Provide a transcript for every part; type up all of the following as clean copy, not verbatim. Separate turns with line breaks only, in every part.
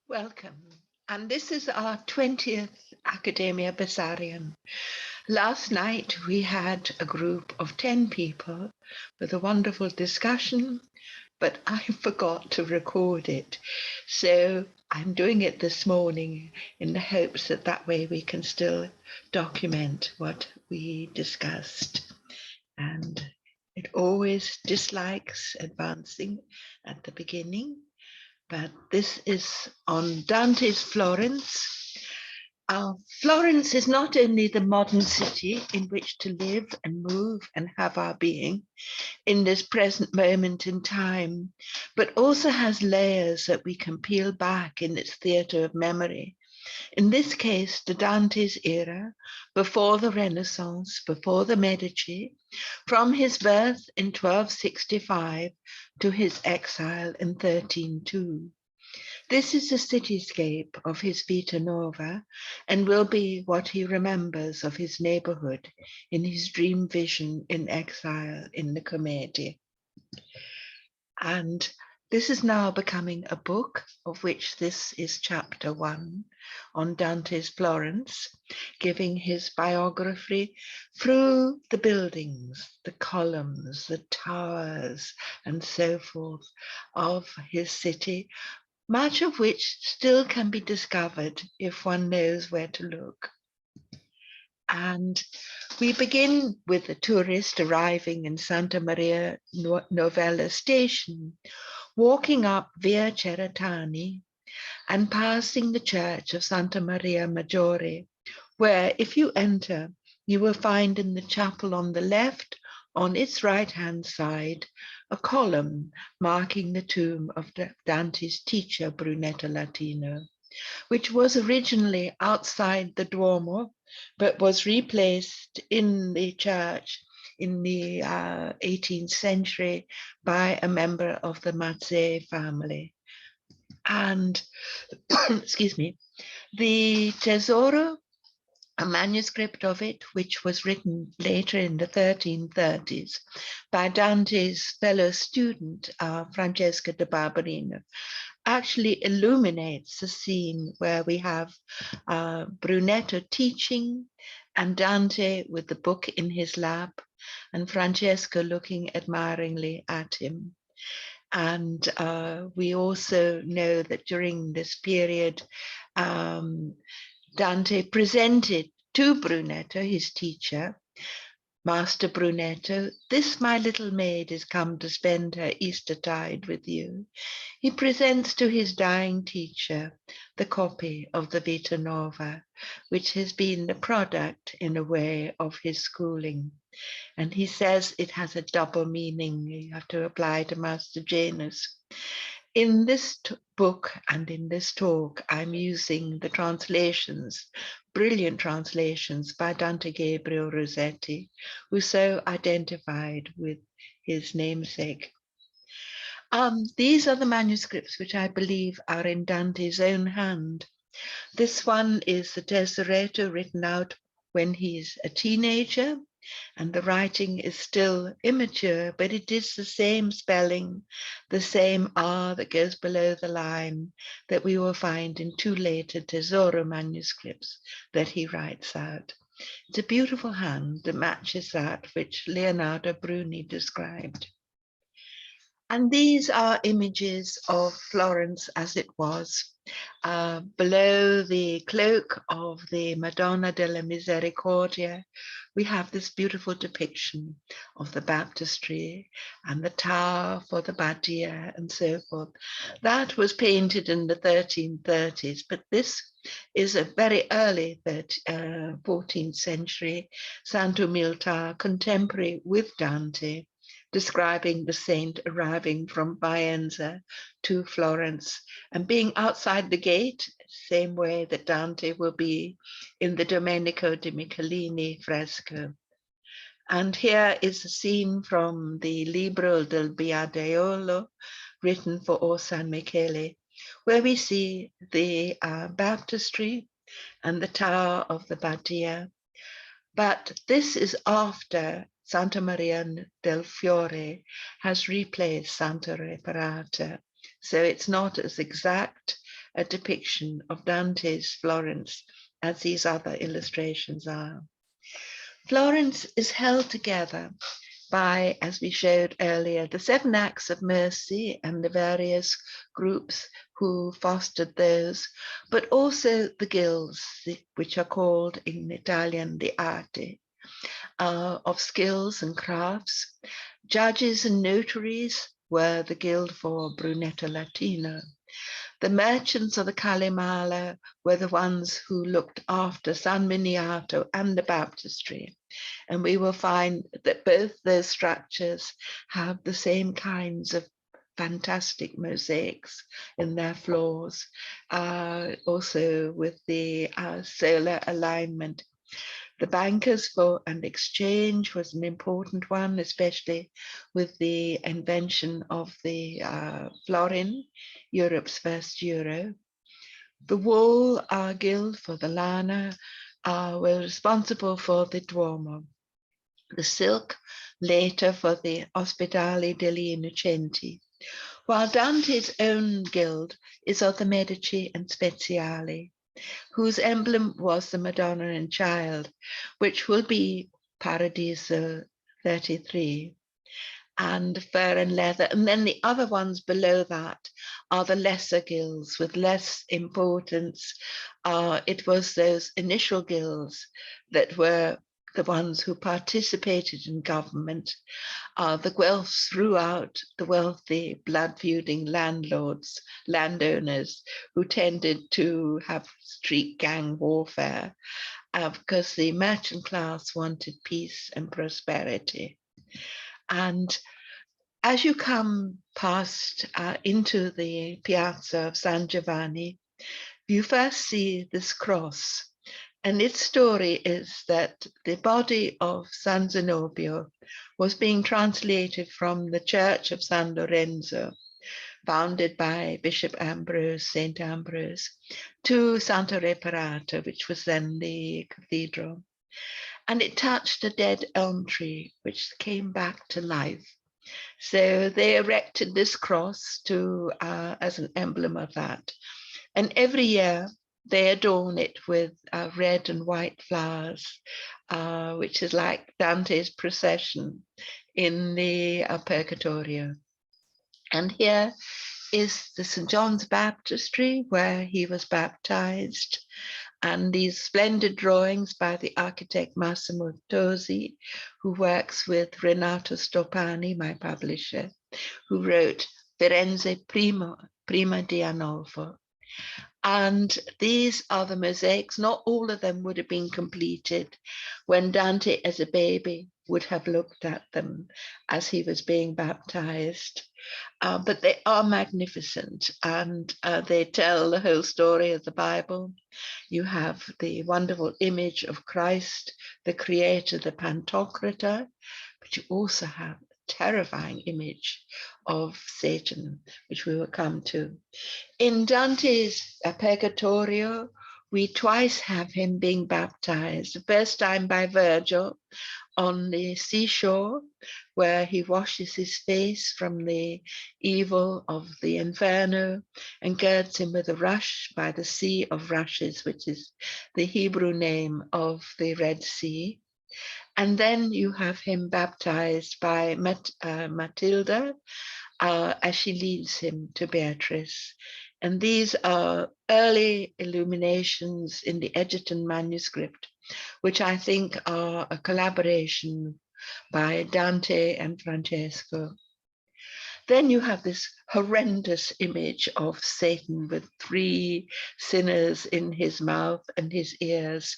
Welcome. And this is our 20th Academia Bessarion. Last night we had a group of 10 people with a wonderful discussion, but I forgot to record it. So I'm doing it this morning in the hopes that that way we can still document what we discussed. And it always dislikes advancing at the beginning. But this is on Dante's Florence. Florence is not only the modern city in which to live and move and have our being in this present moment in time, but also has layers that we can peel back in its theatre of memory. In this case, the Dante's era, before the Renaissance, before the Medici, from his birth in 1265 to his exile in 1302. This is the cityscape of his Vita Nova and will be what he remembers of his neighborhood in his dream vision in exile in the Commedia. And this is now becoming a book, of which this is chapter 1 on Dante's Florence, giving his biography through the buildings, the columns, the towers, and so forth of his city, much of which still can be discovered if one knows where to look. And we begin with the tourist arriving in Santa Maria Novella station, walking up Via Ceretani and passing the church of Santa Maria Maggiore, where if you enter, you will find in the chapel on the left, on its right-hand side, a column marking the tomb of Dante's teacher, Brunetto Latino, which was originally outside the Duomo, but was replaced in the church in the 18th century by a member of the Mazzei family. And, excuse me, the Tesoro, a manuscript of it, which was written later in the 1330s by Dante's fellow student, Francesca de Barberino, actually illuminates the scene where we have Brunetto teaching and Dante with the book in his lap and Francesca looking admiringly at him. And we also know that during this period, Dante presented to Brunetto, his teacher, Master Brunetto, this my little maid is come to spend her Eastertide with you. He presents to his dying teacher the copy of the Vita Nova, which has been the product, in a way, of his schooling. And he says it has a double meaning. You have to apply to Master Janus. In this book and in this talk, I'm using the translations, brilliant translations by Dante Gabriel Rossetti, who so identified with his namesake. These are the manuscripts which I believe are in Dante's own hand. This one is the Tesoretto written out when he's a teenager, and the writing is still immature, but it is the same spelling, the same R that goes below the line that we will find in two later Tesoro manuscripts that he writes out. It's a beautiful hand that matches that which Leonardo Bruni described. And these are images of Florence as it was. Below the cloak of the Madonna della Misericordia, we have this beautiful depiction of the Baptistry and the tower for the Badia and so forth. That was painted in the 1330s, but this is a very early 14th century Santo Milta, contemporary with Dante, describing the saint arriving from Vicenza to Florence and being outside the gate, same way that Dante will be in the Domenico di Michelini fresco. And here is a scene from the Libro del Biadaiolo, written for Orsan Michele, where we see the baptistry and the tower of the Badia. But this is after Santa Maria del Fiore has replaced Santa Reparata. So it's not as exact a depiction of Dante's Florence, as these other illustrations are. Florence is held together by, as we showed earlier, the 7 acts of mercy and the various groups who fostered those, but also the guilds, which are called in Italian the arte, of skills and crafts. Judges and notaries were the guild for Brunetto Latino. The merchants of the Calimala were the ones who looked after San Miniato and the Baptistry. And we will find that both those structures have the same kinds of fantastic mosaics in their floors, also with the solar alignment. The bankers for and exchange was an important one, especially with the invention of the florin, Europe's first euro. The wool guild for the lana were responsible for the Duomo. The silk later for the Ospedale degli Innocenti, while Dante's own guild is of the Medici and Speziali, whose emblem was the Madonna and Child, which will be Paradiso 33, and fur and leather. And then the other ones below that are the lesser guilds with less importance. It was those initial guilds that were the ones who participated in government, the Guelphs throughout the wealthy blood-feuding landowners who tended to have street gang warfare because the merchant class wanted peace and prosperity. And as you come past into the Piazza of San Giovanni, you first see this cross. And its story is that the body of San Zenobio was being translated from the Church of San Lorenzo, founded by Bishop Ambrose, St. Ambrose, to Santa Reparata, which was then the cathedral. And it touched a dead elm tree, which came back to life. So they erected this cross to as an emblem of that. And every year, they adorn it with red and white flowers, which is like Dante's procession in the Purgatorio. And here is the St. John's Baptistry, where he was baptized, and these splendid drawings by the architect Massimo Tosi, who works with Renato Stoppani, my publisher, who wrote Firenze Prima di Arnolfo. And these are the mosaics. Not all of them would have been completed when Dante, as a baby, would have looked at them as he was being baptized. But they are magnificent, and they tell the whole story of the Bible. You have the wonderful image of Christ, the Creator, the Pantocrator, but you also have terrifying image of Satan, which we will come to. In Dante's Purgatorio, we twice have him being baptized. The first time by Virgil on the seashore, where he washes his face from the evil of the Inferno and girds him with a rush by the Sea of Rushes, which is the Hebrew name of the Red Sea. And then you have him baptized by Matilda as she leads him to Beatrice. And these are early illuminations in the Egerton manuscript, which I think are a collaboration by Dante and Francesco. Then you have this horrendous image of Satan with 3 sinners in his mouth and his ears.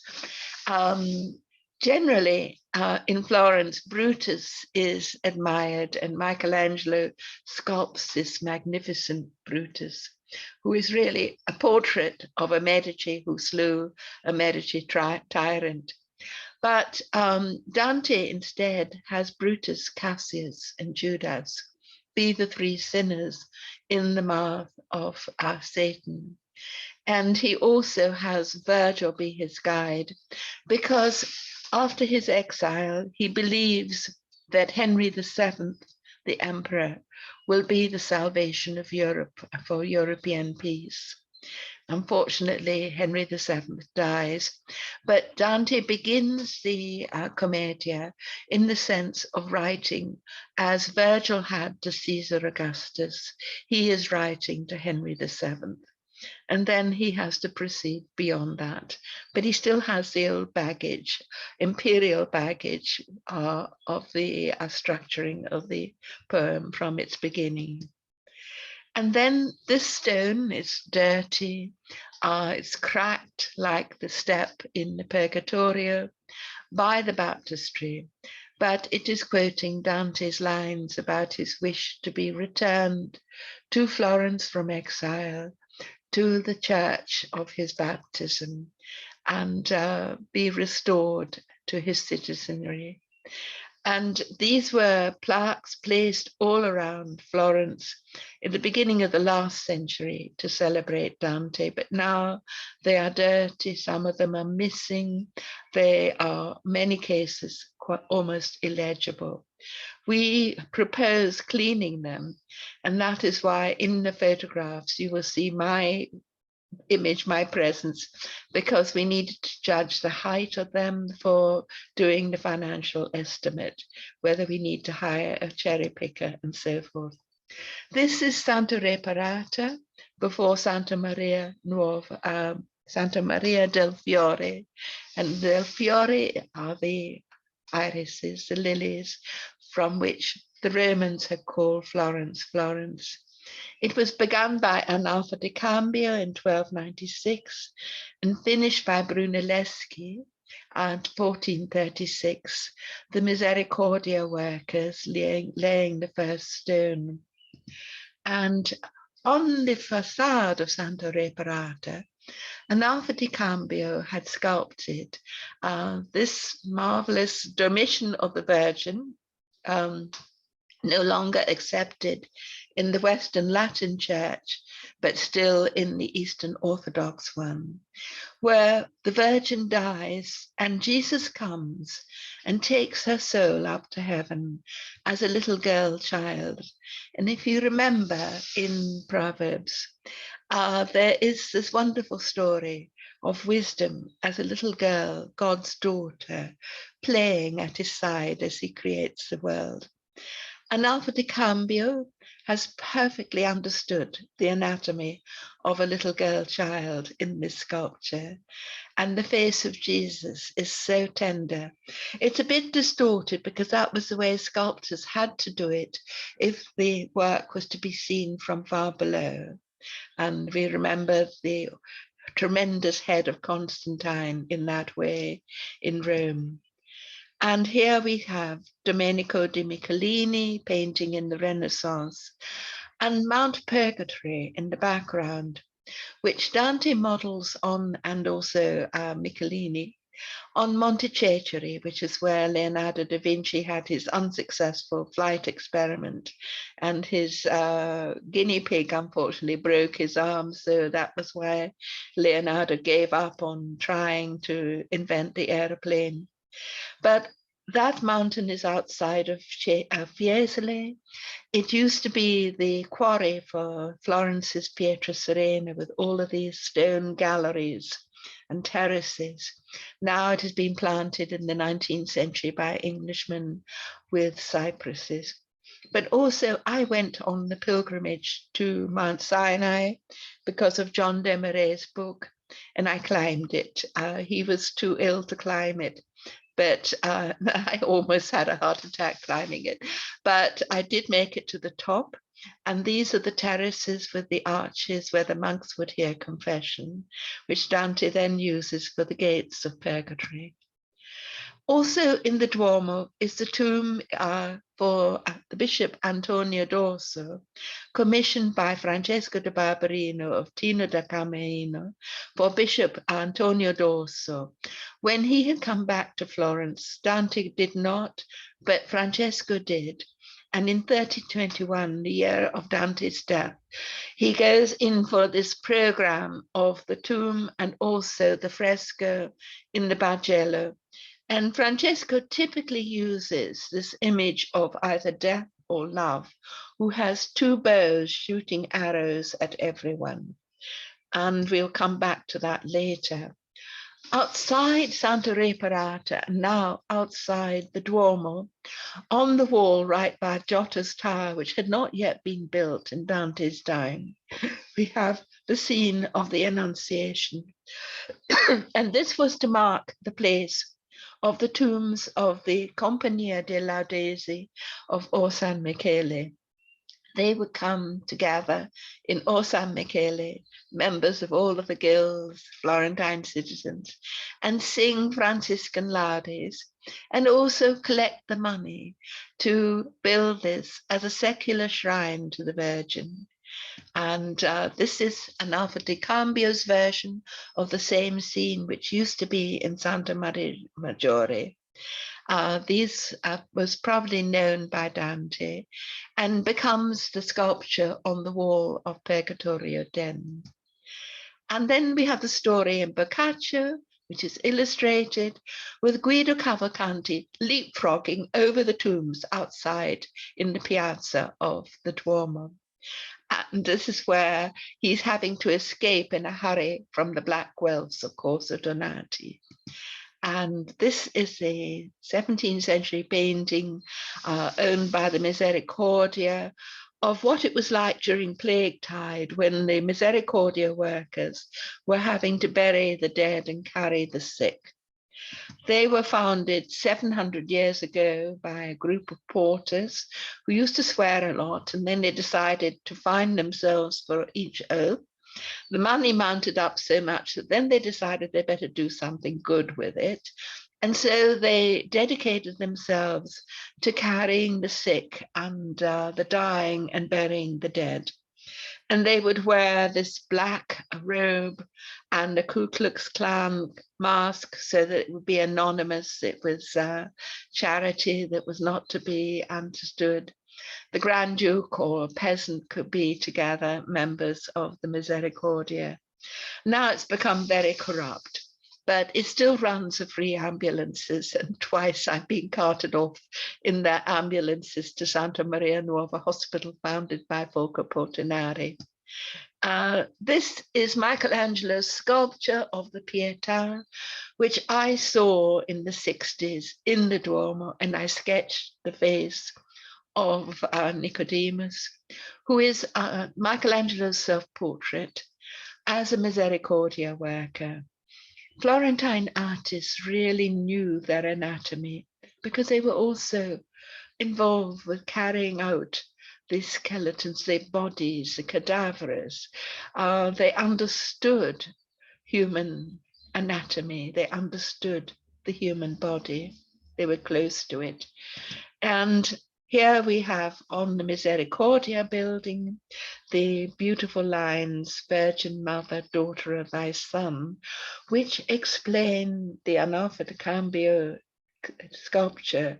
Generally, in Florence, Brutus is admired, and Michelangelo sculpts this magnificent Brutus, who is really a portrait of a Medici who slew a Medici tyrant. But Dante instead has Brutus, Cassius, and Judas be the 3 sinners in the mouth of Satan. And he also has Virgil be his guide, because after his exile, he believes that Henry VII, the emperor, will be the salvation of Europe for European peace. Unfortunately, Henry VII dies, but Dante begins the Commedia in the sense of writing as Virgil had to Caesar Augustus. He is writing to Henry VII. And then he has to proceed beyond that. But he still has the old baggage, imperial baggage of the structuring of the poem from its beginning. And then this stone is dirty, it's cracked like the step in the Purgatorio by the Baptistry, but it is quoting Dante's lines about his wish to be returned to Florence from exile, to the church of his baptism, and be restored to his citizenry. And these were plaques placed all around Florence in the beginning of the last century to celebrate Dante, but now they are dirty, some of them are missing, they are, many cases, quite almost illegible. We propose cleaning them, and that is why in the photographs you will see my image, my presence, because we needed to judge the height of them for doing the financial estimate, whether we need to hire a cherry picker and so forth. This is Santa Reparata before Santa Maria Nuova, Santa Maria del Fiore, and del Fiore are the irises, the lilies, from which the Romans had called Florence, Florence. It was begun by Arnolfo di Cambio in 1296 and finished by Brunelleschi at 1436, the Misericordia workers laying the first stone. And on the facade of Santa Reparata, Arnolfo di Cambio had sculpted this marvelous Dormition of the Virgin, no longer accepted in the Western Latin Church, but still in the Eastern Orthodox one, where the Virgin dies and Jesus comes and takes her soul up to heaven as a little girl child. And if you remember in Proverbs, there is this wonderful story of wisdom as a little girl, God's daughter, playing at his side as he creates the world. Arnolfo di Cambio has perfectly understood the anatomy of a little girl child in this sculpture, and the face of Jesus is so tender. It's a bit distorted because that was the way sculptors had to do it if the work was to be seen from far below. And we remember the tremendous head of Constantine in that way in Rome. And here we have Domenico di Michelini painting in the Renaissance, and Mount Purgatory in the background, which Dante models on, and also Michelini, on Monte Cecere, which is where Leonardo da Vinci had his unsuccessful flight experiment, and his guinea pig unfortunately broke his arm, so that was why Leonardo gave up on trying to invent the aeroplane. But that mountain is outside of Fiesole. It used to be the quarry for Florence's Pietra Serena with all of these stone galleries and terraces. Now it has been planted in the 19th century by Englishmen with cypresses. But also I went on the pilgrimage to Mount Sinai because of John Demarais' book, and I climbed it. He was too ill to climb it, but I almost had a heart attack climbing it. But I did make it to the top. And these are the terraces with the arches where the monks would hear confession, which Dante then uses for the gates of purgatory. Also in the Duomo is the tomb for the Bishop Antonio d'Orso, commissioned by Francesco de Barberino of Tino da Cameino for Bishop Antonio d'Orso. When he had come back to Florence, Dante did not, but Francesco did. And in 1321, the year of Dante's death, he goes in for this program of the tomb and also the fresco in the Bargello. And Francesco typically uses this image of either death or love, who has two bows shooting arrows at everyone. and we'll come back to that later. Outside Santa Reparata, and now outside the Duomo, on the wall right by Giotto's tower, which had not yet been built in Dante's time, we have the scene of the Annunciation. And this was to mark the place of the tombs of the Compagnia dei Laudesi of Or San Michele. They would come together in Or San Michele, members of all of the guilds, Florentine citizens, and sing Franciscan laudes, and also collect the money to build this as a secular shrine to the Virgin. And this is Analfa di Cambio's version of the same scene, which used to be in Santa Maria Maggiore. These was probably known by Dante and becomes the sculpture on the wall of Purgatorio Den. And then we have the story in Boccaccio, which is illustrated with Guido Cavalcanti leapfrogging over the tombs outside in the piazza of the Duomo. And this is where he's having to escape in a hurry from the Black Guelphs of Corso Donati. And this is a 17th century painting owned by the Misericordia of what it was like during plague tide when the Misericordia workers were having to bury the dead and carry the sick. They were founded 700 years ago by a group of porters who used to swear a lot, and then they decided to fine themselves for each oath. The money mounted up so much that then they decided they better do something good with it. And so they dedicated themselves to carrying the sick and the dying and burying the dead. And they would wear this black robe and a Ku Klux Klan mask so that it would be anonymous. It was charity that was not to be understood. The Grand Duke or peasant could be together members of the Misericordia. Now it's become very corrupt, but it still runs a free ambulances, and twice I've been carted off in their ambulances to Santa Maria Nuova Hospital, founded by Folco Portinari. This is Michelangelo's sculpture of the Pietà, which I saw in the 60s in the Duomo, and I sketched the face of Nicodemus, who is Michelangelo's self-portrait as a Misericordia worker. Florentine artists really knew their anatomy because they were also involved with carrying out these skeletons, their bodies, the cadavers. They understood human anatomy. They understood the human body. They were close to it. And here we have on the Misericordia building the beautiful lines, Virgin Mother, Daughter of Thy Son, which explain the Analfa di Cambio sculpture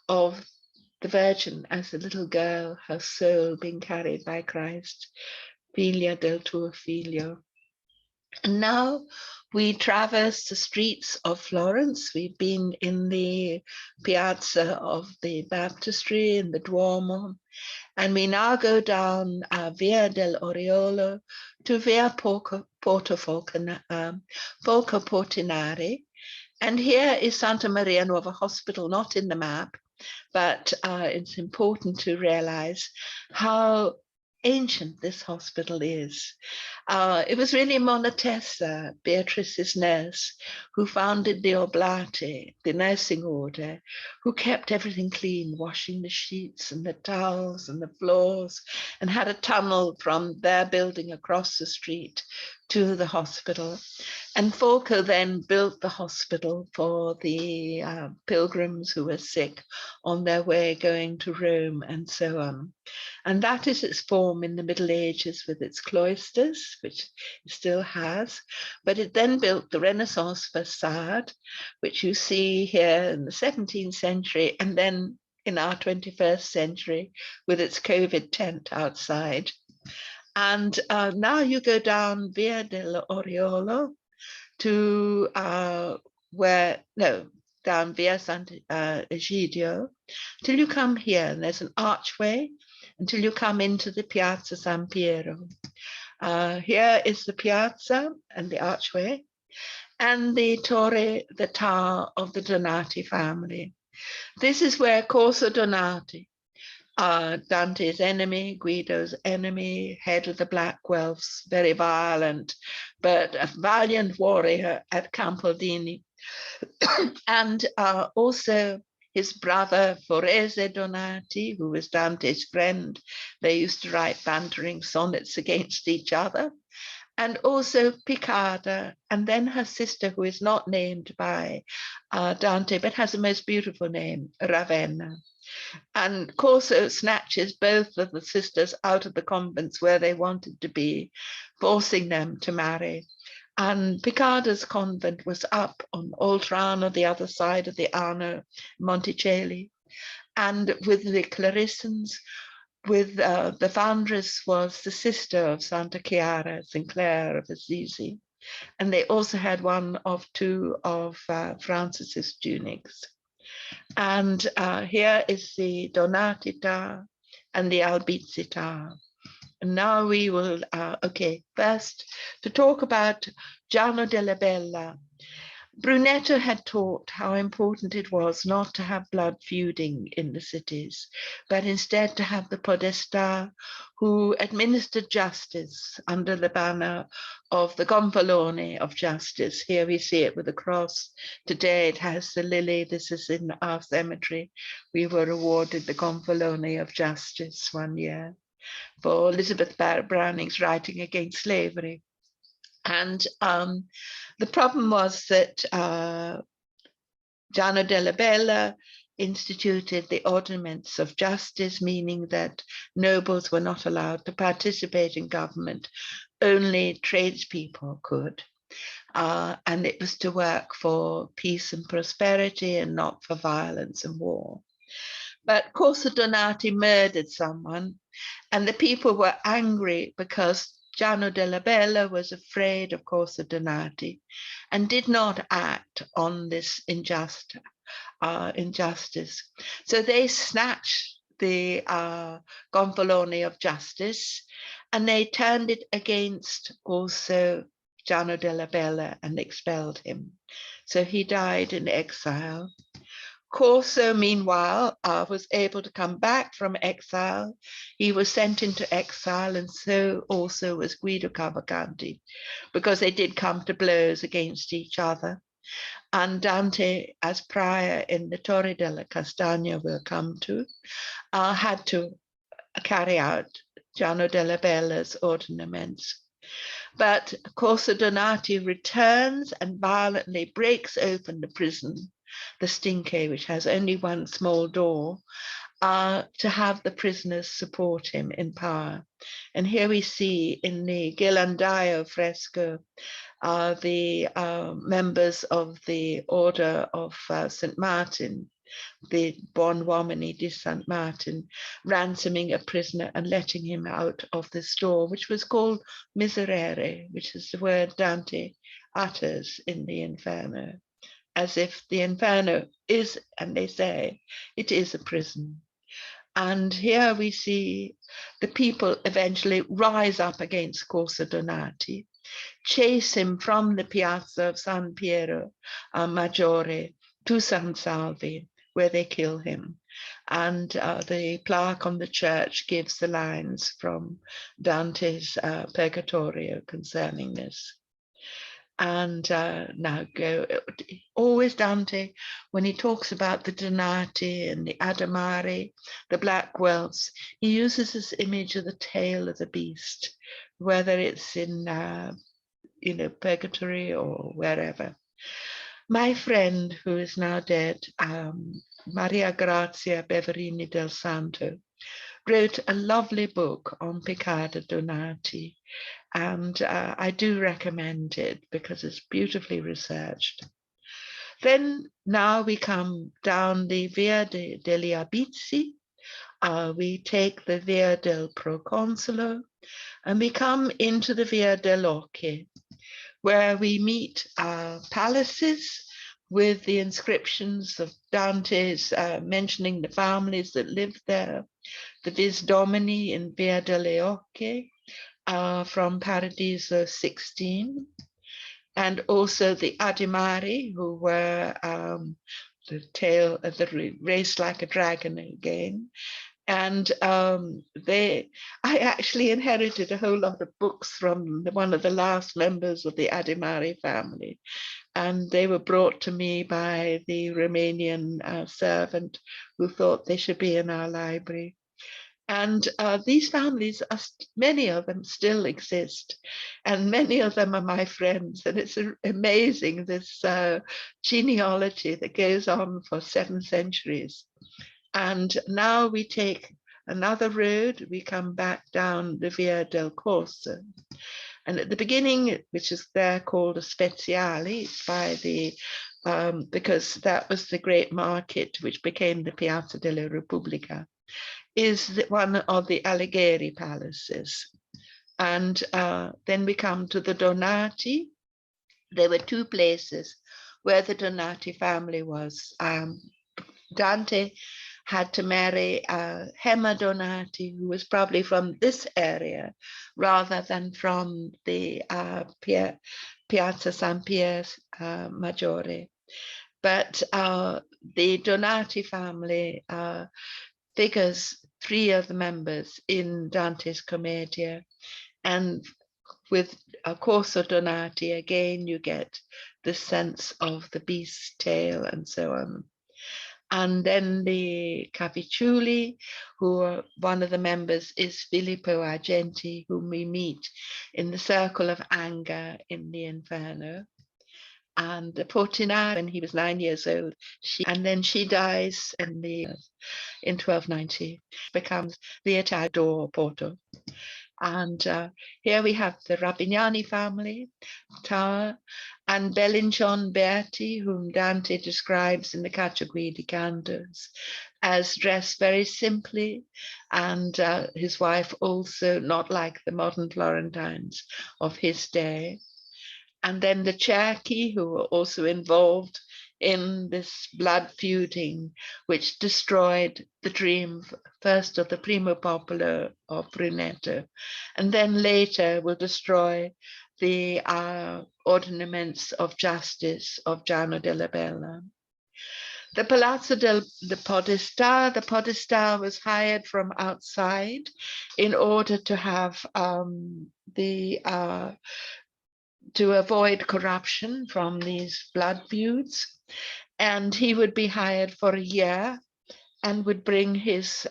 of the Virgin as a little girl, her soul being carried by Christ, Figlia del tuo figlio. And now we traverse the streets of Florence. We've been in the Piazza of the Baptistry in the Duomo, and we now go down Via del Oriolo to Via Folco Portinari. And here is Santa Maria Nuova Hospital, not in the map, but it's important to realize how ancient this hospital is. It was really Monna Tessa, Beatrice's nurse, who founded the Oblati, the nursing order, who kept everything clean, washing the sheets and the towels and the floors, and had a tunnel from their building across the street to the hospital. And Folco then built the hospital for the pilgrims who were sick on their way going to Rome and so on. And that is its form in the Middle Ages with its cloisters, which it still has. But it then built the Renaissance facade, which you see here in the 17th century, and then in our 21st century with its COVID tent outside. And now you go down Via del Oriolo to down Via Sant'Egidio, till you come here, and there's an archway until you come into the Piazza San Piero. Here is the Piazza and the archway, and the Torre, the tower of the Donati family. This is where Corso Donati, Dante's enemy, Guido's enemy, head of the Black Guelphs, very violent, but a valiant warrior at Campaldini, and also his brother Forese Donati, who was Dante's friend. They used to write bantering sonnets against each other. And also Piccarda, and then her sister, who is not named by Dante, but has a most beautiful name, Ravenna. And Corso snatches both of the sisters out of the convents where they wanted to be, forcing them to marry. And Piccarda's convent was up on Oltrarno, the other side of the Arno, Monticelli. And with the Clarissans, with the foundress was the sister of Santa Chiara, Sinclair of Assisi. And they also had one of two of Francis's tunics. And here is the Donatita and the Albizita. And now we will, first to talk about Giano della Bella. Brunetto had taught how important it was not to have blood feuding in the cities, but instead to have the podestà who administered justice under the banner of the Gonfalone of justice. Here we see it with a cross. Today it has the lily. This is in our cemetery. We were awarded the Gonfalone of justice one year for Elizabeth Browning's writing against slavery. And the problem was that Giano della Bella instituted the ordinance of justice, meaning that nobles were not allowed to participate in government. Only tradespeople could. And it was to work for peace and prosperity and not for violence and war. But Corso Donati murdered someone, and the people were angry because Giano della Bella was afraid of Corso Donati and did not act on this injustice. So they snatched the Gonfalone of justice and they turned it against also Giano della Bella and expelled him. So he died in exile. Corso, meanwhile, was able to come back from exile. He was sent into exile, and so also was Guido Cavalcanti, because they did come to blows against each other. And Dante, as prior in the Torre della Castagna we'll come to, had to carry out Giano della Bella's ordinaments. But Corso Donati returns and violently breaks open the prison, the Stinche, which has only one small door, to have the prisoners support him in power. And here we see in the Ghirlandaio fresco the members of the Order of St. Martin, the Buon Uomini di St. Martin, ransoming a prisoner and letting him out of the store, which was called miserere, which is the word Dante utters in the Inferno, as if the Inferno is, and they say, it is a prison. And here we see the people eventually rise up against Corso Donati, chase him from the Piazza of San Piero Maggiore to San Salvi, where they kill him. And the plaque on the church gives the lines from Dante's Purgatorio concerning this. And now always Dante, when he talks about the Donati and the Adamari, the Black Guelphs, he uses this image of the tail of the beast, whether it's in Purgatory or wherever. My friend, who is now dead, Maria Grazia Beverini del Santo, wrote a lovely book on Piccarda Donati, and I do recommend it because it's beautifully researched. Then now we come down the Via degli Albizzi, we take the Via del Proconsolo, and we come into the Via dell'Occhi, where we meet palaces with the inscriptions of Dante's mentioning the families that lived there, the Vis Domini in Via delle Occhi, from Paradiso 16, and also the Adimari, who were the tail of the race like a dragon again. And I actually inherited a whole lot of books from one of the last members of the Adimari family. And they were brought to me by the Romanian servant who thought they should be in our library. And these families, many of them still exist, and many of them are my friends. And it's amazing, this genealogy that goes on for 7 centuries. And now we take another road, we come back down the Via del Corso. And at the beginning, which is there called a Speziale, it's by the, because that was the great market which became the Piazza della Repubblica, is one of the Alighieri palaces. And then we come to the Donati. There were 2 places where the Donati family was. Dante had to marry Gemma Donati, who was probably from this area rather than from the Piazza San Pier Maggiore. But the Donati family figures 3 of the members in Dante's Commedia, and with Corso Donati, again, you get the sense of the beast's tail and so on. And then the Cavicciuli, who are one of the members is Filippo Argenti, whom we meet in the circle of anger in the Inferno. And the Portinari, when he was 9 years old, and then she dies in 1290, becomes the Italian Porto. And here we have the Rabignani family tower, and Bellinjon Berti, whom Dante describes in the Cacciaguidi Cantos as dressed very simply, and his wife also not like the modern Florentines of his day. And then the Cerchi, who were also involved in this blood feuding, which destroyed the dream first of the Primo Popolo of Brunetto, and then later will destroy the ordinaments of justice of Giano della Bella. The Palazzo del Podestà, the Podestà was hired from outside in order to have to avoid corruption from these blood feuds. And he would be hired for a year and would bring his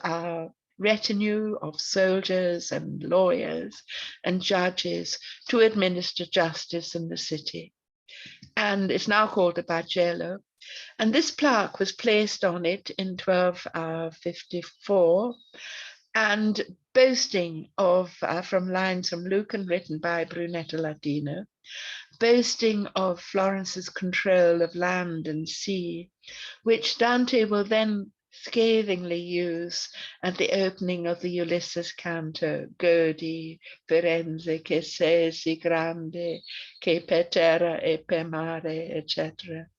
retinue of soldiers and lawyers and judges to administer justice in the city. And it's now called a Bargello. And this plaque was placed on it in 1254, and boasting of, from lines from Lucan written by Brunetto Latino, boasting of Florence's control of land and sea, which Dante will then scathingly use at the opening of the Ulysses canto, Godi, Firenze, che sei si grande, che per terra e per mare, etc.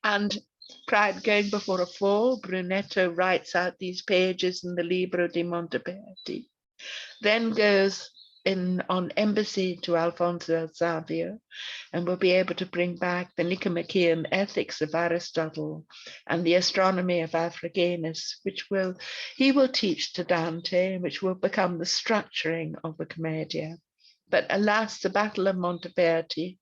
And pride going before a fall, Brunetto writes out these pages in the Libro di Monteverdi, then goes on embassy to Alfonso el Savio, and will be able to bring back the Nicomachean ethics of Aristotle and the astronomy of Africanus, which he will teach to Dante, which will become the structuring of the Commedia. But alas, the Battle of Monteverdi,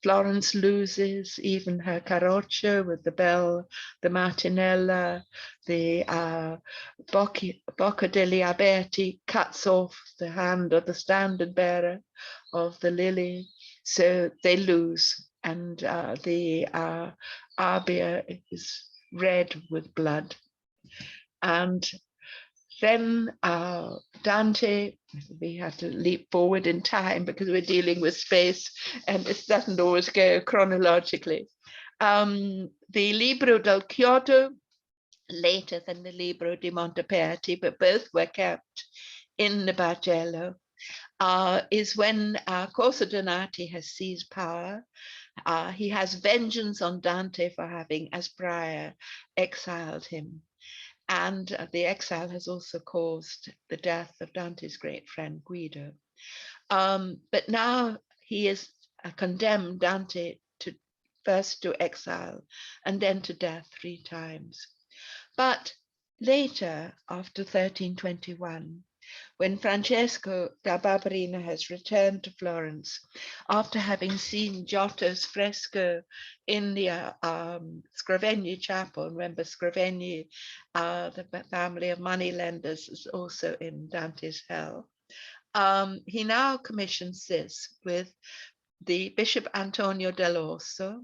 Florence loses even her carroccio with the bell, the martinella, the Bocca degli Aberti cuts off the hand of the standard bearer of the lily. So they lose, and the Arbia is red with blood. And then Dante, we have to leap forward in time because we're dealing with space and it doesn't always go chronologically. The Libro del Chiodo, later than the Libro di Monteverdi, but both were kept in the Bargello, is when Corso Donati has seized power. He has vengeance on Dante for having, as prior, exiled him. And the exile has also caused the death of Dante's great friend Guido. But now he is condemned Dante to first to exile and then to death 3 times. But later, after 1321, when Francesco da Barberina has returned to Florence after having seen Giotto's fresco in the Scrovegni chapel. Remember, Scrovegni, the family of moneylenders, is also in Dante's Hell. He now commissions this with the Bishop Antonio dell'Orso.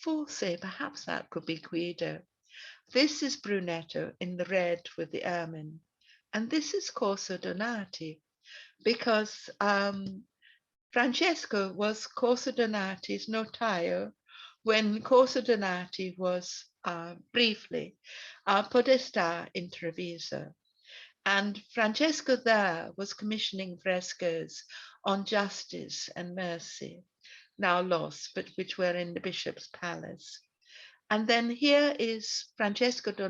Forse, perhaps that could be Guido. This is Brunetto in the red with the ermine. And this is Corso Donati, because Francesco was Corso Donati's notaio when Corso Donati was briefly podesta in Treviso. And Francesco there was commissioning frescoes on justice and mercy, now lost, but which were in the bishop's palace. And then here is Francesco da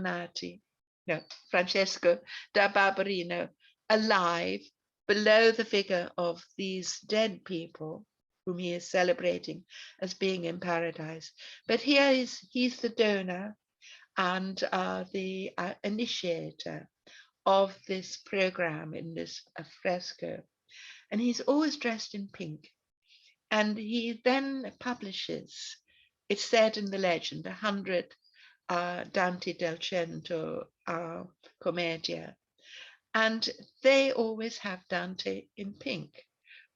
Barberino, alive below the figure of these dead people whom he is celebrating as being in paradise. But here he's the donor and the initiator of this program in this fresco. And he's always dressed in pink. And he then publishes, it's said in the legend, 100 Dante del Cento Commedia. And they always have Dante in pink,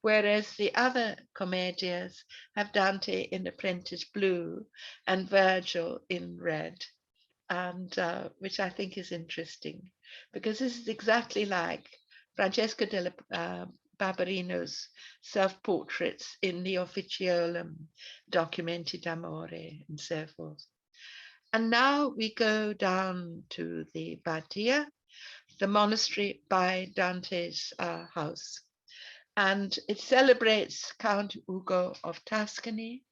whereas the other commedias have Dante in apprentice blue and Virgil in red, and which I think is interesting, because this is exactly like Francesco della Barberino's self-portraits in the Officiolum, Documenti d'Amore, and so forth. And now we go down to the Badia, the monastery by Dante's house. And it celebrates Count Ugo of Tuscany,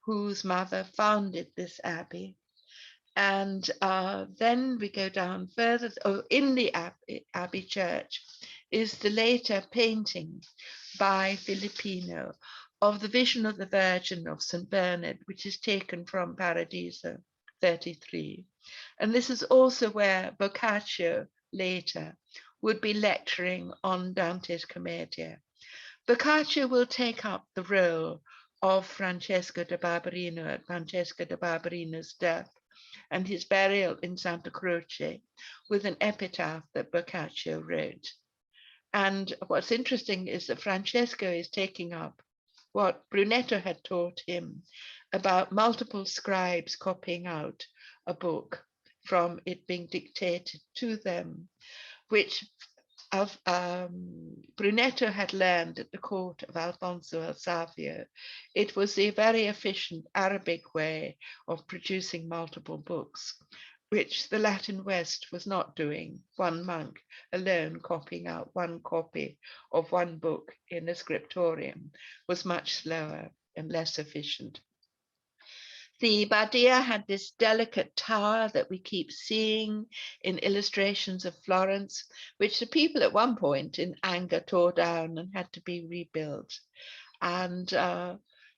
whose mother founded this abbey. And then we go down further. In the abbey church is the later painting by Filippino of the Vision of the Virgin of St. Bernard, which is taken from Paradiso 33. And this is also where Boccaccio later would be lecturing on Dante's Commedia. Boccaccio will take up the role of Francesco da Barberino at Francesco da Barberino's death and his burial in Santa Croce with an epitaph that Boccaccio wrote. And what's interesting is that Francesco is taking up what Brunetto had taught him about multiple scribes copying out a book from it being dictated to them, which Brunetto had learned at the court of Alfonso el Savio. It was a very efficient Arabic way of producing multiple books, which the Latin West was not doing. One monk alone copying out one copy of one book in a scriptorium was much slower and less efficient. The Badia had this delicate tower that we keep seeing in illustrations of Florence, which the people at one point in anger tore down and had to be rebuilt. And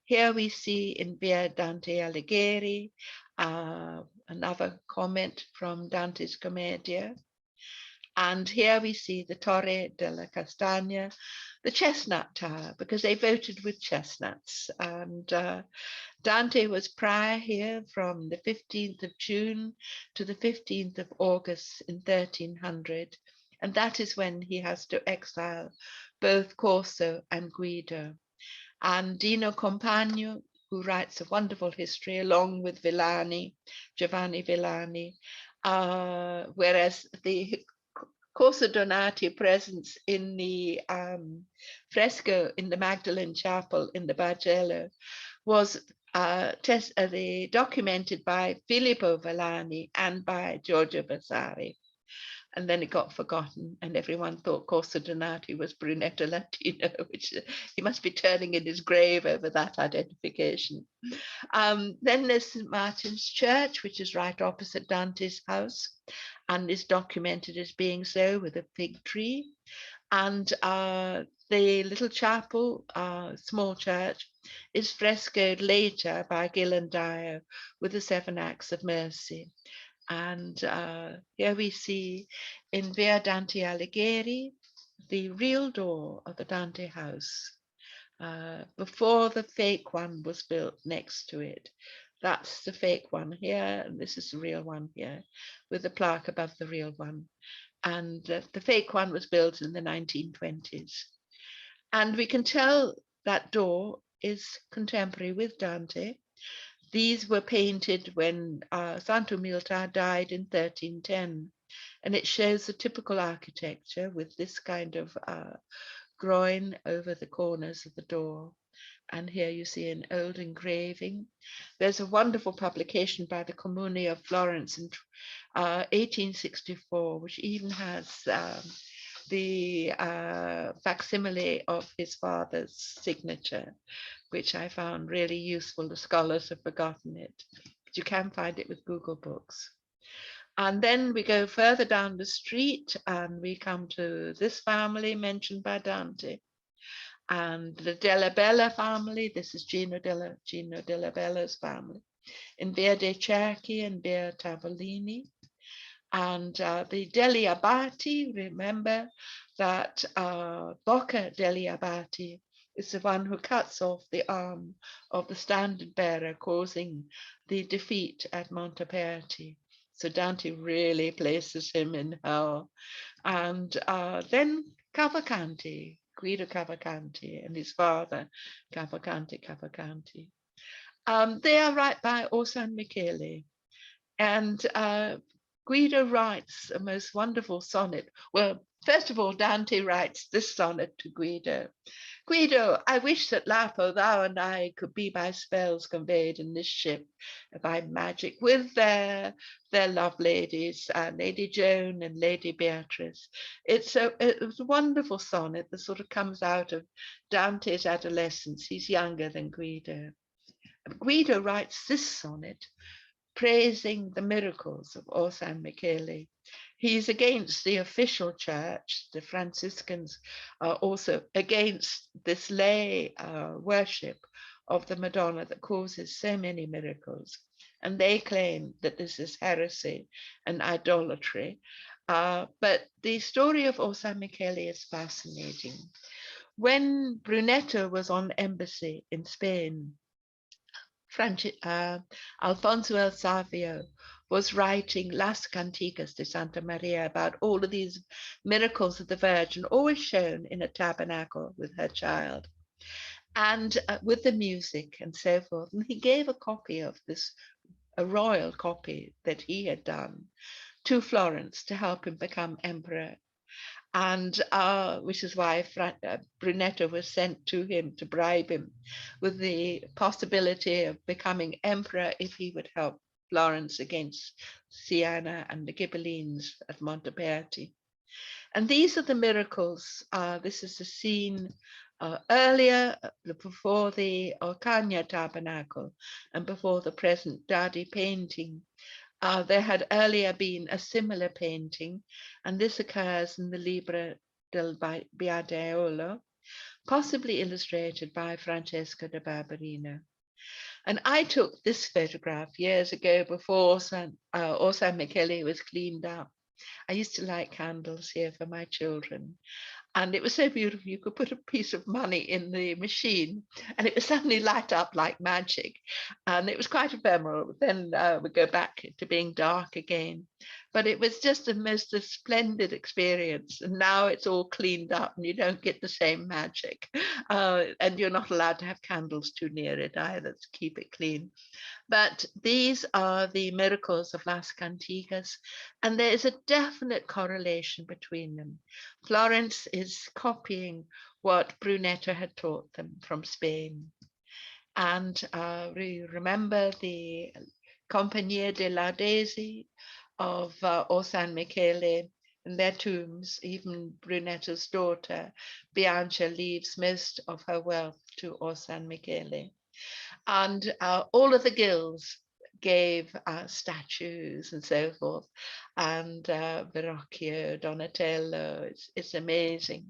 here we see in Via Dante Alighieri, another comment from Dante's Commedia. And here we see the Torre della Castagna, the chestnut tower, because they voted with chestnuts. And Dante was prior here from the 15th of June to the 15th of August in 1300. And that is when he has to exile both Corso and Guido. And Dino Compagno, who writes a wonderful history along with Villani, Giovanni Villani, whereas the Corso Donati presence in the fresco in the Magdalene Chapel in the Bargello was documented by Filippo Villani and by Giorgio Vasari. And then it got forgotten, and everyone thought Corso Donati was Brunetto Latino, which he must be turning in his grave over that identification. Then there's St. Martin's Church, which is right opposite Dante's house. and is documented as being so with a fig tree. And the little chapel, small church, is frescoed later by Ghirlandaio with the 7 acts of mercy. And here we see in Via Dante Alighieri the real door of the Dante house before the fake one was built next to it. That's the fake one here, and this is the real one here, with the plaque above the real one. And the fake one was built in the 1920s. And we can tell that door is contemporary with Dante. These were painted when Sant'Umiltà died in 1310, and it shows the typical architecture with this kind of groin over the corners of the door. And here you see an old engraving. There's a wonderful publication by the Comune of Florence in 1864, which even has the facsimile of his father's signature, which I found really useful. The scholars have forgotten it, but you can find it with Google Books. And then we go further down the street and we come to this family mentioned by Dante. And the Della Bella family, this is Gino della Bella's family, in Via dei Cerchi and Via Tavolini. And the degli Abati, remember that Bocca degli Abati is the one who cuts off the arm of the standard bearer, causing the defeat at Monteperti. So Dante really places him in hell. And then Cavalcanti, Guido Cavalcanti, and his father, Cavalcanti. They are right by Orsan Michele. And Guido writes a most wonderful sonnet. Well, first of all, Dante writes this sonnet to Guido. Guido, I wish that Lapo, thou and I could be by spells conveyed in this ship, by magic, with their love ladies, Lady Joan and Lady Beatrice. It was a wonderful sonnet that sort of comes out of Dante's adolescence. He's younger than Guido. Guido writes this sonnet praising the miracles of Orsan Michele. He's against the official church. The Franciscans are also against this lay worship of the Madonna that causes so many miracles. And they claim that this is heresy and idolatry. But the story of Orsan Michele is fascinating. When Brunetto was on embassy in Spain, Alfonso El Savio was writing Las Cantigas de Santa Maria about all of these miracles of the Virgin, always shown in a tabernacle with her child, and with the music and so forth. And he gave a copy of this, a royal copy that he had done, to Florence to help him become emperor. And which is why Brunetto was sent to him to bribe him with the possibility of becoming emperor if he would help Florence against Siena and the Ghibellines at Monteperti. And these are the miracles. This is the scene earlier, before the Orcagna tabernacle and before the present Dadi painting. There had earlier been a similar painting, and this occurs in the Libra del Biadeolo, possibly illustrated by Francesco da Barberino. And I took this photograph years ago before Orsan Michele was cleaned up. I used to light candles here for my children. And it was so beautiful, you could put a piece of money in the machine and it would suddenly light up like magic. And it was quite ephemeral. Then we go back to being dark again. But it was just the most splendid experience. And now it's all cleaned up and you don't get the same magic. And you're not allowed to have candles too near it either to keep it clean. But these are the miracles of Las Cantigas, and there is a definite correlation between them. Florence is copying what Brunetto had taught them from Spain. And we remember the Compagnia de Laudesi of Orsan Michele in their tombs. Even Brunetto's daughter, Bianca, leaves most of her wealth to Orsan Michele. And all of the guilds, gave statues and so forth, and Verrocchio, Donatello. It's amazing.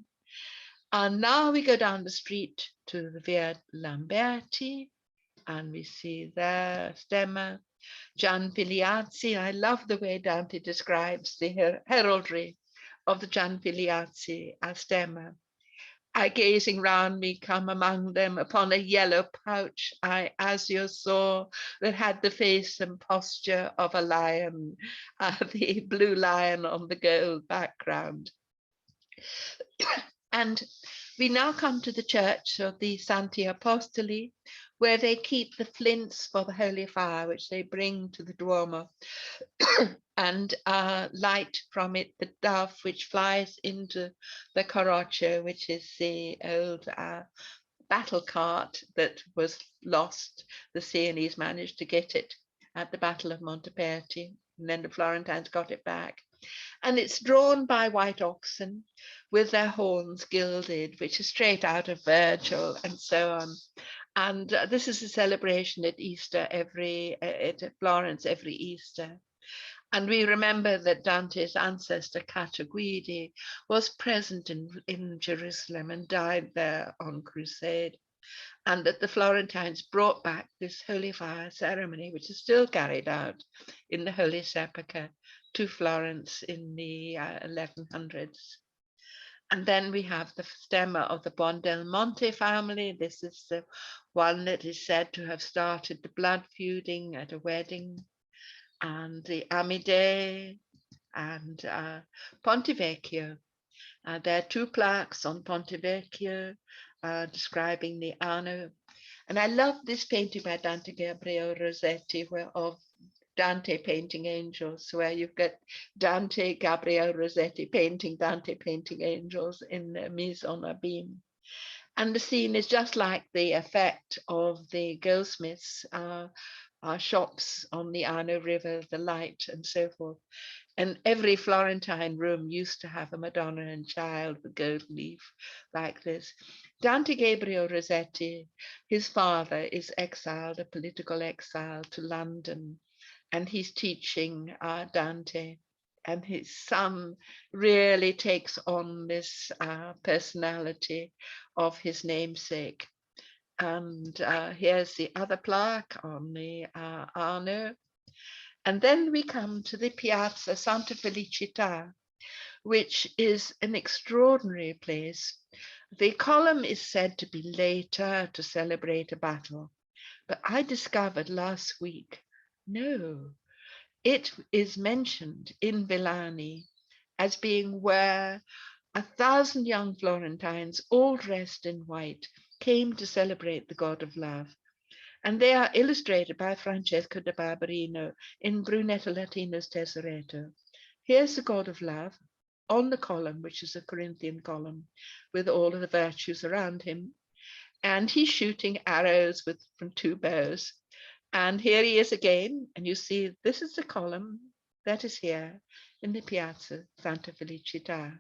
And now we go down the street to the Via Lamberti, and we see there Stemma, Gian Filiazzi. I love the way Dante describes the heraldry of the Gian Filiazzi as Stemma. I gazing round me come among them upon a yellow pouch I azure saw that had the face and posture of a lion, the blue lion on the gold background. And we now come to the church of the Santi Apostoli, where they keep the flints for the holy fire, which they bring to the Duomo, and light from it the dove which flies into the Carroccio, which is the old battle cart that was lost. The Sienese managed to get it at the Battle of Monteperti, and then the Florentines got it back. And it's drawn by white oxen with their horns gilded, which is straight out of Virgil and so on. And this is a celebration at Easter at Florence every Easter. And we remember that Dante's ancestor Cacciaguidi was present in Jerusalem and died there on crusade. And that the Florentines brought back this holy fire ceremony, which is still carried out in the Holy Sepulchre, to Florence in the 1100s. And then we have the stemma of the Buondelmonte family. This is the one that is said to have started the blood feuding at a wedding. And the Amidei and Ponte Vecchio. There are two plaques on Ponte Vecchio describing the Arno. And I love this painting by Dante Gabriel Rossetti of Dante painting angels, where you've got Dante Gabriel Rossetti painting angels in mise en abîme. And the scene is just like the effect of the goldsmiths' shops on the Arno River, the light and so forth. And every Florentine room used to have a Madonna and Child with gold leaf like this. Dante Gabriel Rossetti, his father is exiled, a political exile to London, and he's teaching Dante. And his son really takes on this personality of his namesake. And here's the other plaque on the Arno. And then we come to the Piazza Santa Felicita, which is an extraordinary place. The column is said to be later to celebrate a battle, but I discovered last week, no, it is mentioned in Villani as being where 1,000 young Florentines, all dressed in white, came to celebrate the god of love. And they are illustrated by Francesco da Barberino in Brunetto Latino's Tesoretto. Here's the god of love on the column, which is a Corinthian column, with all of the virtues around him. And he's shooting arrows from two bows. And here he is again. And you see, this is the column that is here in the Piazza Santa Felicita.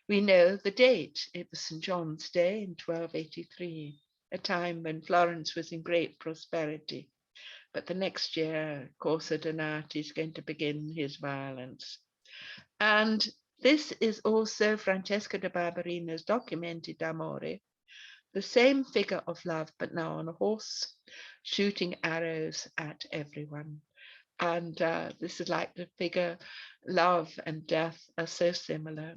We know the date. It was St. John's Day in 1283, a time when Florence was in great prosperity. But the next year, Corso Donati is going to begin his violence. And this is also Francesco da Barberino's Documenti d'Amore, the same figure of love, but now on a horse, shooting arrows at everyone. And this is like the figure, love and death are so similar.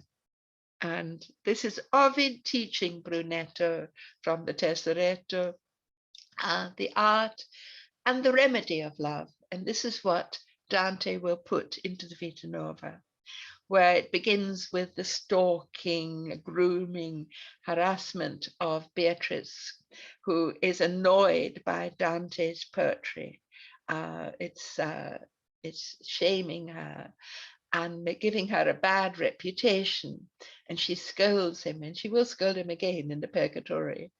And this is Ovid teaching Brunetto from the Tesoretto, the art and the remedy of love. And this is what Dante will put into the Vita Nova, where it begins with the stalking, grooming, harassment of Beatrice, who is annoyed by Dante's poetry. It's shaming her and giving her a bad reputation. And she scolds him, and she will scold him again in the Purgatory.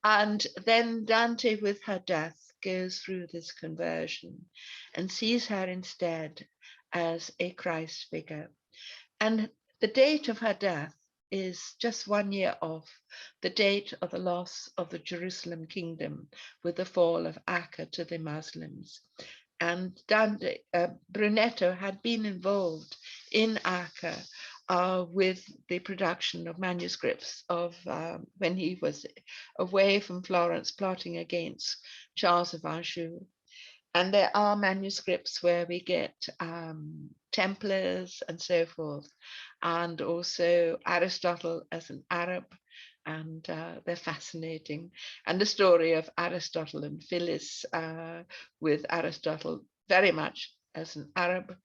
And then Dante, with her death, goes through this conversion and sees her instead as a Christ figure. And the date of her death is just 1 year off the date of the loss of the Jerusalem kingdom with the fall of Acca to the Muslims. And Dante, Brunetto had been involved in Acre with the production of manuscripts of when he was away from Florence plotting against Charles of Anjou. And there are manuscripts where we get Templars and so forth, and also Aristotle as an Arab, and they're fascinating. And the story of Aristotle and Phyllis, with Aristotle very much as an Arab,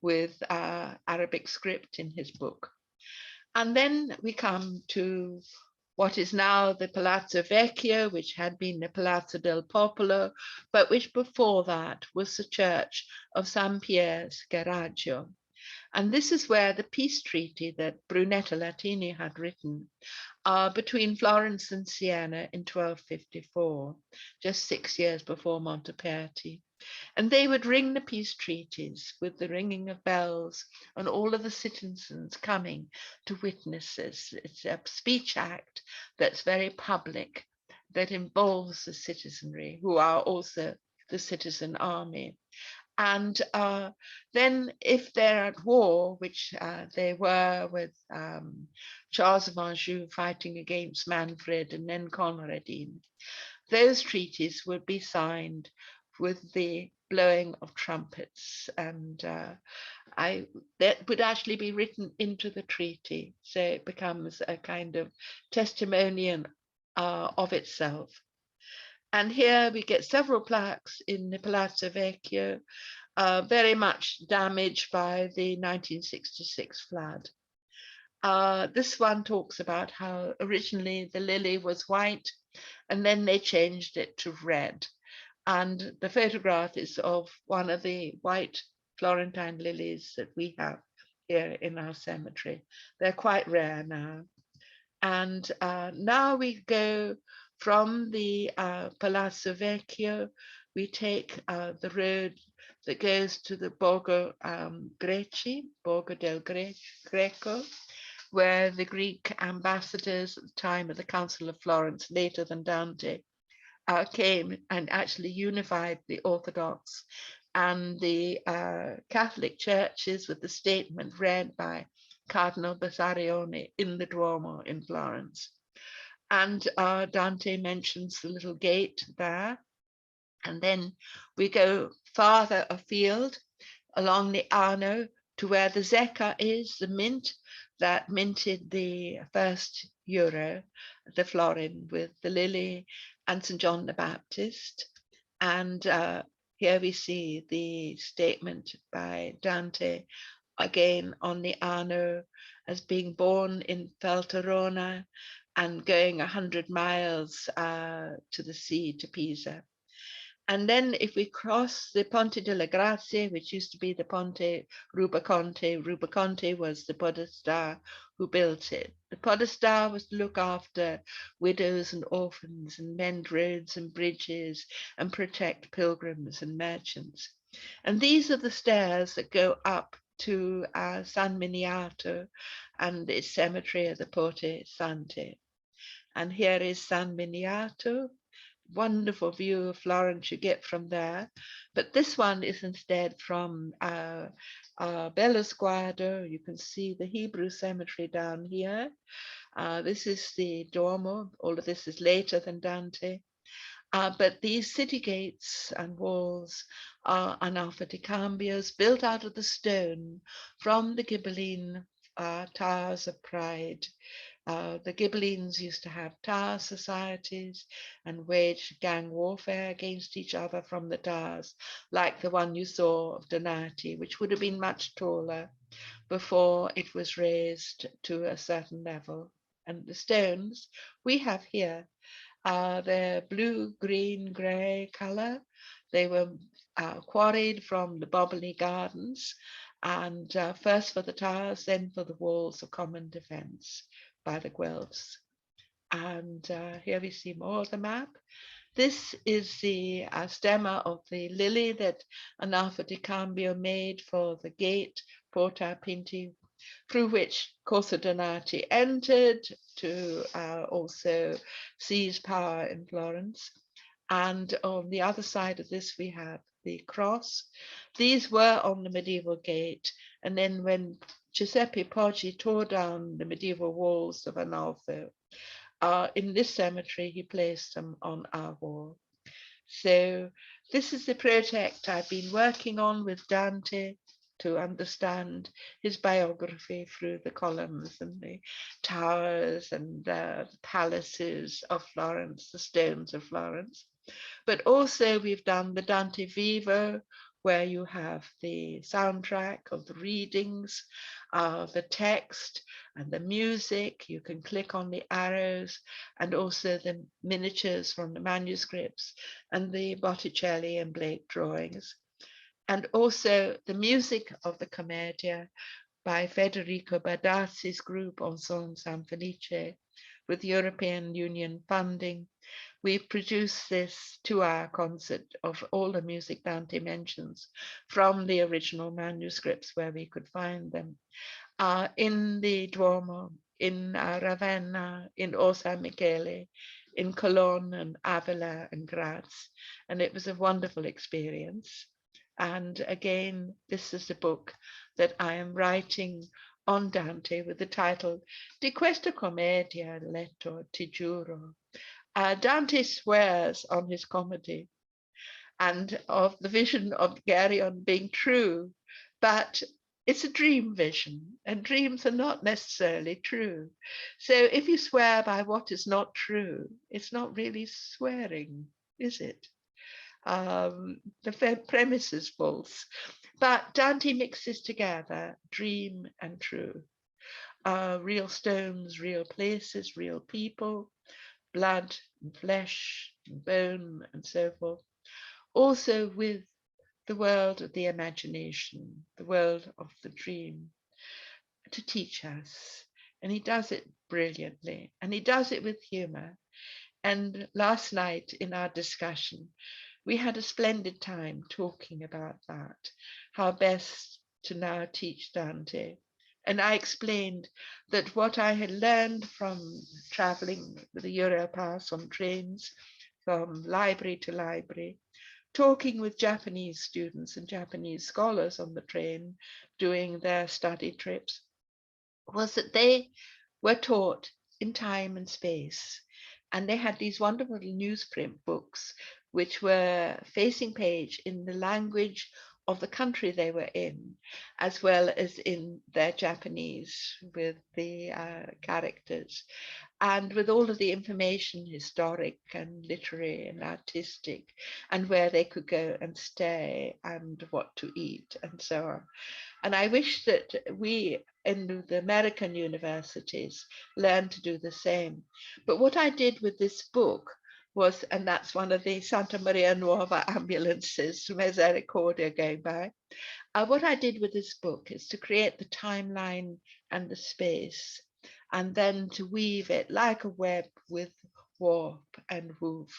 with Arabic script in his book. And then we come to what is now the Palazzo Vecchio, which had been the Palazzo del Popolo, but which before that was the church of San Pier Scheraggio. And this is where the peace treaty that Brunetto Latini had written between Florence and Siena in 1254, just 6 years before Monteperti. And they would ring the peace treaties with the ringing of bells and all of the citizens coming to witness this. It's a speech act that's very public, that involves the citizenry, who are also the citizen army. And then if they're at war, which they were with Charles of Anjou fighting against Manfred and then Conradin, those treaties would be signed with the blowing of trumpets, and that would actually be written into the treaty, so it becomes a kind of testimonial of itself. And here we get several plaques in the Palazzo Vecchio, very much damaged by the 1966 flood. This one talks about how originally the lily was white and then they changed it to red. And the photograph is of one of the white Florentine lilies that we have here in our cemetery. They're quite rare now. And now we go from the Palazzo Vecchio, we take the road that goes to the Borgo Greci, Borgo del Greco, where the Greek ambassadors at the time of the Council of Florence, later than Dante, came and actually unified the Orthodox and the Catholic churches with the statement read by Cardinal Bessarion in the Duomo in Florence. And Dante mentions the little gate there. And then we go farther afield along the Arno to where the Zecca is, the mint that minted the first euro, the florin with the lily and St. John the Baptist. And here we see the statement by Dante again on the Arno as being born in Falterona and going 100 miles to the sea, to Pisa. And then if we cross the Ponte delle Grazie, which used to be the Ponte Rubaconte, Rubaconte was the podestar who built it. The podestar was to look after widows and orphans and mend roads and bridges and protect pilgrims and merchants. And these are the stairs that go up to San Miniato and its cemetery of the Porte Santi. And here is San Miniato. Wonderful view of Florence you get from there, but this one is instead from Bellosguardo. You can see the Hebrew cemetery down here. This is the Duomo. All of this is later than Dante, but these city gates and walls are Analfa di Cambios, built out of the stone from the Ghibelline Towers of Pride. The Ghibellines used to have tower societies and waged gang warfare against each other from the towers, like the one you saw of Donati, which would have been much taller before it was raised to a certain level. And the stones we have here are their blue, green, grey colour. They were quarried from the Boboli Gardens, and first for the towers, then for the walls of common defence by the Guelphs. And here we see more of the map. This is the stemma of the lily that Analfa di Cambio made for the gate, Porta Pinti, through which Corso Donati entered to also seize power in Florence. And on the other side of this, we have the cross. These were on the medieval gate. And then when Giuseppe Poggi tore down the medieval walls of Arnolfo, in this cemetery, he placed them on our wall. So this is the project I've been working on with Dante to understand his biography through the columns and the towers and the palaces of Florence, the stones of Florence. But also we've done the Dante Vivo, where you have the soundtrack of the readings, the text and the music. You can click on the arrows, and also the miniatures from the manuscripts and the Botticelli and Blake drawings. And also the music of the Commedia by Federico Bardassi's group Ensemble San Felice with European Union funding. We've produced this 2-hour concert of all the music Dante mentions from the original manuscripts where we could find them, in the Duomo, in Ravenna, in San Michele, in Cologne and Avila and Graz. And it was a wonderful experience. And again, this is the book that I am writing on Dante with the title Di questa commedia letto ti giuro. Dante swears on his comedy and of the vision of Bessarion being true, but it's a dream vision, and dreams are not necessarily true. So if you swear by what is not true, it's not really swearing, is it? The premise is false. But Dante mixes together dream and true. Real stones, real places, real people, blood and flesh and bone and so forth. Also with the world of the imagination, the world of the dream, to teach us. And he does it brilliantly, and he does it with humor. And last night in our discussion, we had a splendid time talking about that, how best to now teach Dante. And I explained that what I had learned from traveling with the Europass on trains from library to library, talking with Japanese students and Japanese scholars on the train doing their study trips, was that they were taught in time and space. And they had these wonderful newsprint books, which were facing page in the language of the country they were in, as well as in their Japanese with the characters, and with all of the information, historic and literary and artistic, and where they could go and stay and what to eat and so on. And I wish that we in the American universities learn to do the same. But what I did with this book was, and that's one of the Santa Maria Nuova ambulances, Misericordia going by. What I did with this book is to create the timeline and the space, and then to weave it like a web with warp and woof,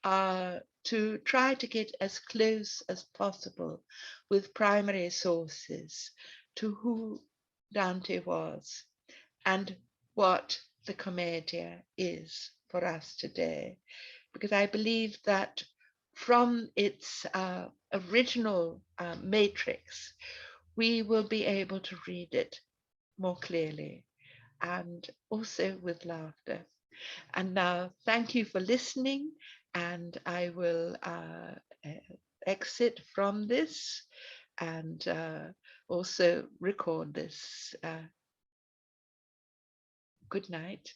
to try to get as close as possible with primary sources to who Dante was and what the Commedia is for us today. Because I believe that from its original matrix, we will be able to read it more clearly and also with laughter. And now, thank you for listening, and I will exit from this and also record this. Good night.